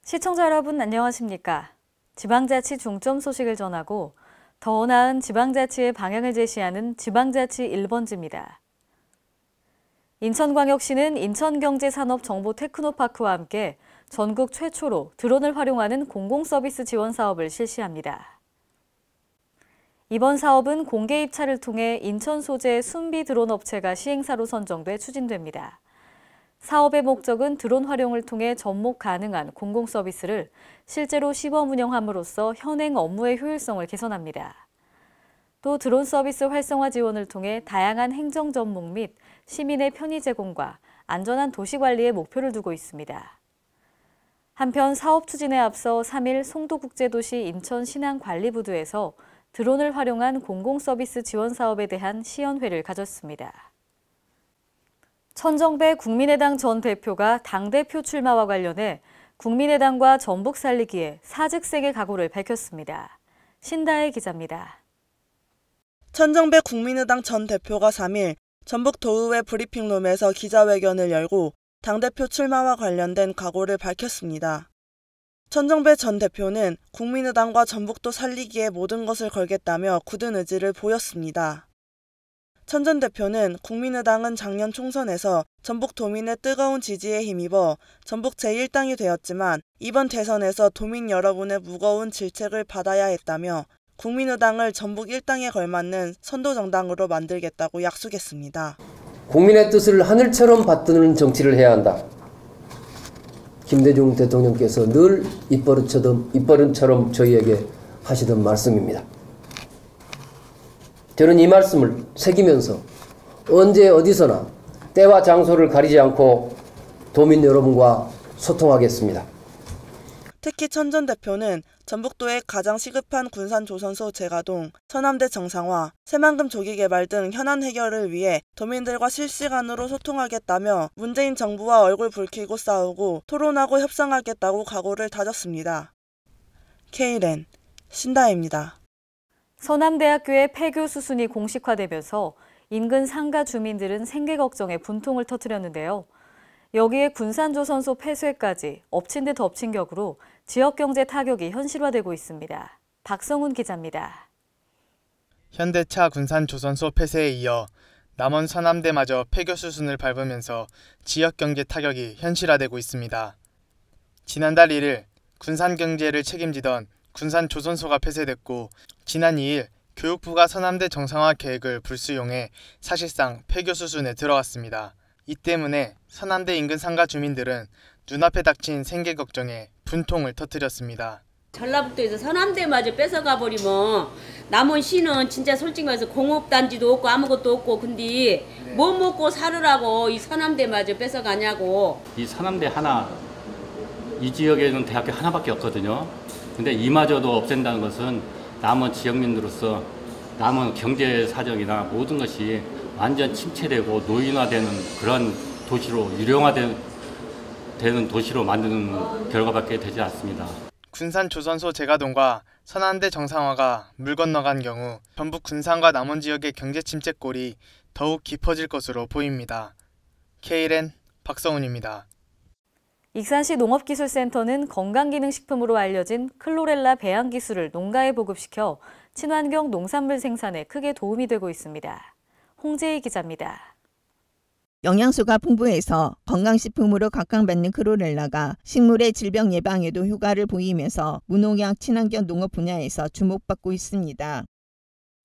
시청자 여러분 안녕하십니까? 지방자치 중점 소식을 전하고 더 나은 지방자치의 방향을 제시하는 지방자치 1번지입니다. 인천광역시는 인천경제산업정보테크노파크와 함께 전국 최초로 드론을 활용하는 공공서비스 지원 사업을 실시합니다. 이번 사업은 공개 입찰을 통해 인천 소재의 순비 드론 업체가 시행사로 선정돼 추진됩니다. 사업의 목적은 드론 활용을 통해 접목 가능한 공공서비스를 실제로 시범 운영함으로써 현행 업무의 효율성을 개선합니다. 또 드론 서비스 활성화 지원을 통해 다양한 행정 접목 및 시민의 편의 제공과 안전한 도시 관리에 목표를 두고 있습니다. 한편 사업 추진에 앞서 3일 송도국제도시 인천신항관리부두에서 드론을 활용한 공공서비스 지원 사업에 대한 시연회를 가졌습니다. 천정배 국민의당 전 대표가 당대표 출마와 관련해 국민의당과 전북 살리기에 사직색의 각오를 밝혔습니다. 신다혜 기자입니다. 천정배 국민의당 전 대표가 3일 전북 도의회 브리핑룸에서 기자회견을 열고 당대표 출마와 관련된 각오를 밝혔습니다. 천정배 전 대표는 국민의당과 전북도 살리기에 모든 것을 걸겠다며 굳은 의지를 보였습니다. 천 전 대표는 국민의당은 작년 총선에서 전북 도민의 뜨거운 지지에 힘입어 전북 제1당이 되었지만 이번 대선에서 도민 여러분의 무거운 질책을 받아야 했다며 국민의당을 전북 1당에 걸맞는 선도정당으로 만들겠다고 약속했습니다. 국민의 뜻을 하늘처럼 받드는 정치를 해야 한다. 김대중 대통령께서 늘 입버릇처럼 저희에게 하시던 말씀입니다. 저는 이 말씀을 새기면서 언제 어디서나 때와 장소를 가리지 않고 도민 여러분과 소통하겠습니다. 특히 천 전 대표는 전북도의 가장 시급한 군산조선소 재가동, 서남대 정상화, 새만금 조기 개발 등 현안 해결을 위해 도민들과 실시간으로 소통하겠다며 문재인 정부와 얼굴 붉히고 싸우고 토론하고 협상하겠다고 각오를 다졌습니다. K랜 신다혜입니다. 서남대학교의 폐교 수순이 공식화되면서 인근 상가 주민들은 생계 걱정에 분통을 터뜨렸는데요. 여기에 군산조선소 폐쇄까지 엎친 데 덮친 격으로 지역경제 타격이 현실화되고 있습니다. 박성훈 기자입니다. 현대차 군산조선소 폐쇄에 이어 남원 서남대마저 폐교 수순을 밟으면서 지역경제 타격이 현실화되고 있습니다. 지난달 1일 군산경제를 책임지던 군산조선소가 폐쇄됐고 지난 2일 교육부가 서남대 정상화 계획을 불수용해 사실상 폐교 수순에 들어갔습니다. 이 때문에 서남대 인근 상가 주민들은 눈앞에 닥친 생계 걱정에 분통을 터뜨렸습니다. 전라북도에서 서남대마저 뺏어가 버리면 남원시는 진짜 솔직히 말해서 공업단지도 없고 아무것도 없고 근데 뭐 먹고 살으라고 이 서남대마저 뺏어가냐고. 이 서남대 하나, 이 지역에는 대학교 하나밖에 없거든요. 근데 이마저도 없앤다는 것은 남원 지역민으로서 남원 경제 사정이나 모든 것이 완전 침체되고 노인화되는 그런 도시로 유령화되는 도시로 만드는 결과밖에 되지 않습니다. 군산조선소 재가동과 서남대 정상화가 물 건너간 경우 전북 군산과 남원 지역의 경제 침체골이 더욱 깊어질 것으로 보입니다. K랜 박성훈입니다. 익산시 농업기술센터는 건강기능식품으로 알려진 클로렐라 배양 기술을 농가에 보급시켜 친환경 농산물 생산에 크게 도움이 되고 있습니다. 홍재희 기자입니다. 영양소가 풍부해서 건강식품으로 각광받는 클로렐라가 식물의 질병 예방에도 효과를 보이면서 무농약 친환경 농업 분야에서 주목받고 있습니다.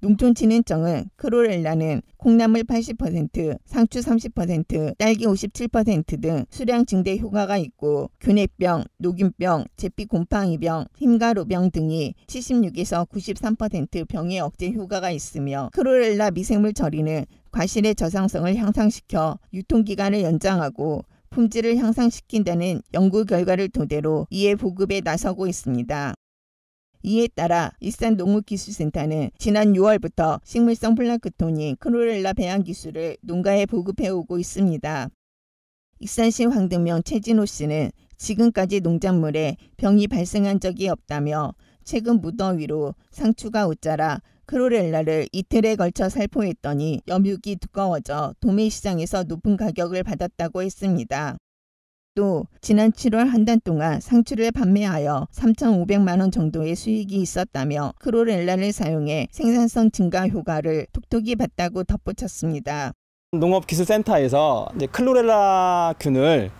농촌진흥청은 클로렐라는 콩나물 80%, 상추 30%, 딸기 57% 등 수량 증대 효과가 있고 균핵병, 녹균병, 제피 곰팡이병, 흰가루병 등이 76에서 93% 병의 억제 효과가 있으며 클로렐라 미생물 처리는 과실의 저상성을 향상시켜 유통기간을 연장하고 품질을 향상시킨다는 연구 결과를 토대로 이에 보급에 나서고 있습니다. 이에 따라 익산농업기술센터는 지난 6월부터 식물성 플랑크톤인 클로렐라 배양 기술을 농가에 보급해오고 있습니다. 익산시 황등명 최진호 씨는 지금까지 농작물에 병이 발생한 적이 없다며 최근 무더위로 상추가 웃자라 클로렐라를 이틀에 걸쳐 살포했더니 염육이 두꺼워져 도매시장에서 높은 가격을 받았다고 했습니다. 또 지난 7월 한 달 동안 상추를 판매하여 3,500만 원 정도의 수익이 있었다며 크로렐라를 사용해 생산성 증가 효과를 톡톡히 봤다고 덧붙였습니다. 농업기술센터에서 이제 클로렐라균을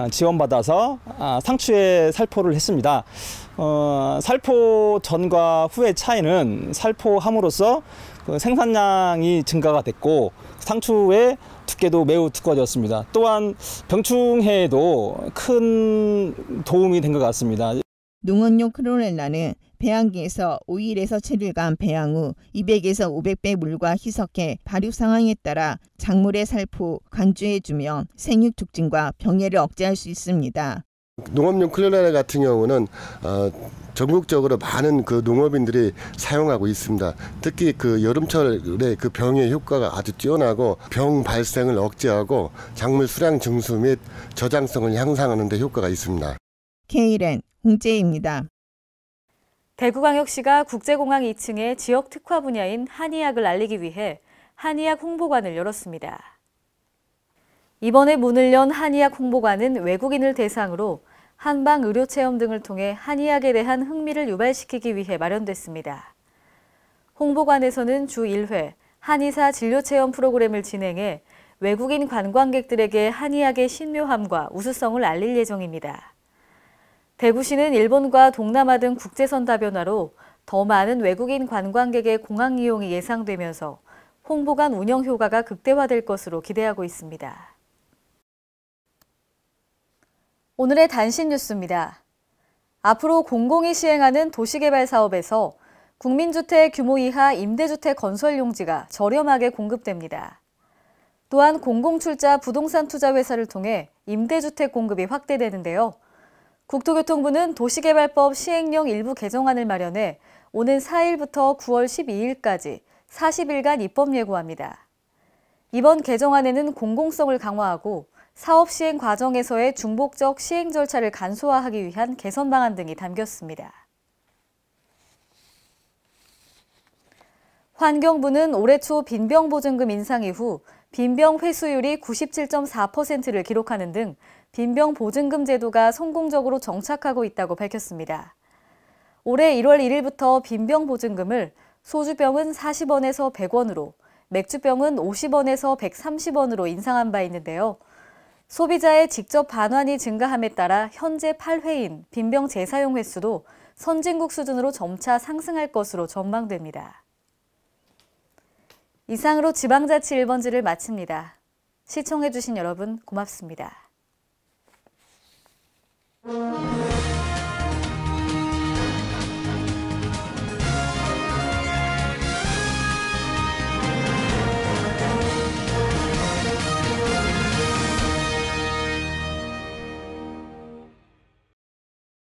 지원받아서 상추에 살포를 했습니다. 살포 전과 후의 차이는 살포함으로써 그 생산량이 증가가 됐고 상추의 두께도 매우 두꺼워졌습니다. 또한 병충해에도 큰 도움이 된 것 같습니다. 농원용 크로렐라는 배양기에서 5일에서 7일간 배양 후 200에서 500배 물과 희석해 발육 상황에 따라 작물의 살포, 관주해주면 생육 촉진과 병해를 억제할 수 있습니다. 농업용 클로렐라 같은 경우는 전국적으로 많은 그 농업인들이 사용하고 있습니다. 특히 그 여름철에 그 병의 효과가 아주 뛰어나고 병 발생을 억제하고 작물 수량 증수 및 저장성을 향상하는 데 효과가 있습니다. K랜 홍재입니다. 대구광역시가 국제공항 2층에 지역 특화 분야인 한의학을 알리기 위해 한의학 홍보관을 열었습니다. 이번에 문을 연 한의학 홍보관은 외국인을 대상으로 한방 의료 체험 등을 통해 한의학에 대한 흥미를 유발시키기 위해 마련됐습니다. 홍보관에서는 주 1회 한의사 진료 체험 프로그램을 진행해 외국인 관광객들에게 한의학의 신묘함과 우수성을 알릴 예정입니다. 대구시는 일본과 동남아 등 국제선 다변화로 더 많은 외국인 관광객의 공항 이용이 예상되면서 홍보관 운영 효과가 극대화될 것으로 기대하고 있습니다. 오늘의 단신 뉴스입니다. 앞으로 공공이 시행하는 도시개발 사업에서 국민주택 규모 이하 임대주택 건설 용지가 저렴하게 공급됩니다. 또한 공공출자 부동산 투자회사를 통해 임대주택 공급이 확대되는데요. 국토교통부는 도시개발법 시행령 일부 개정안을 마련해 오는 4일부터 9월 12일까지 40일간 입법 예고합니다. 이번 개정안에는 공공성을 강화하고 사업 시행 과정에서의 중복적 시행 절차를 간소화하기 위한 개선 방안 등이 담겼습니다. 환경부는 올해 초 빈병보증금 인상 이후 빈병 회수율이 97.4%를 기록하는 등 빈병 보증금 제도가 성공적으로 정착하고 있다고 밝혔습니다. 올해 1월 1일부터 빈병 보증금을 소주병은 40원에서 100원으로, 맥주병은 50원에서 130원으로 인상한 바 있는데요. 소비자의 직접 반환이 증가함에 따라 현재 8회인 빈병 재사용 횟수도 선진국 수준으로 점차 상승할 것으로 전망됩니다. 이상으로 지방자치 1번지를 마칩니다. 시청해주신 여러분 고맙습니다.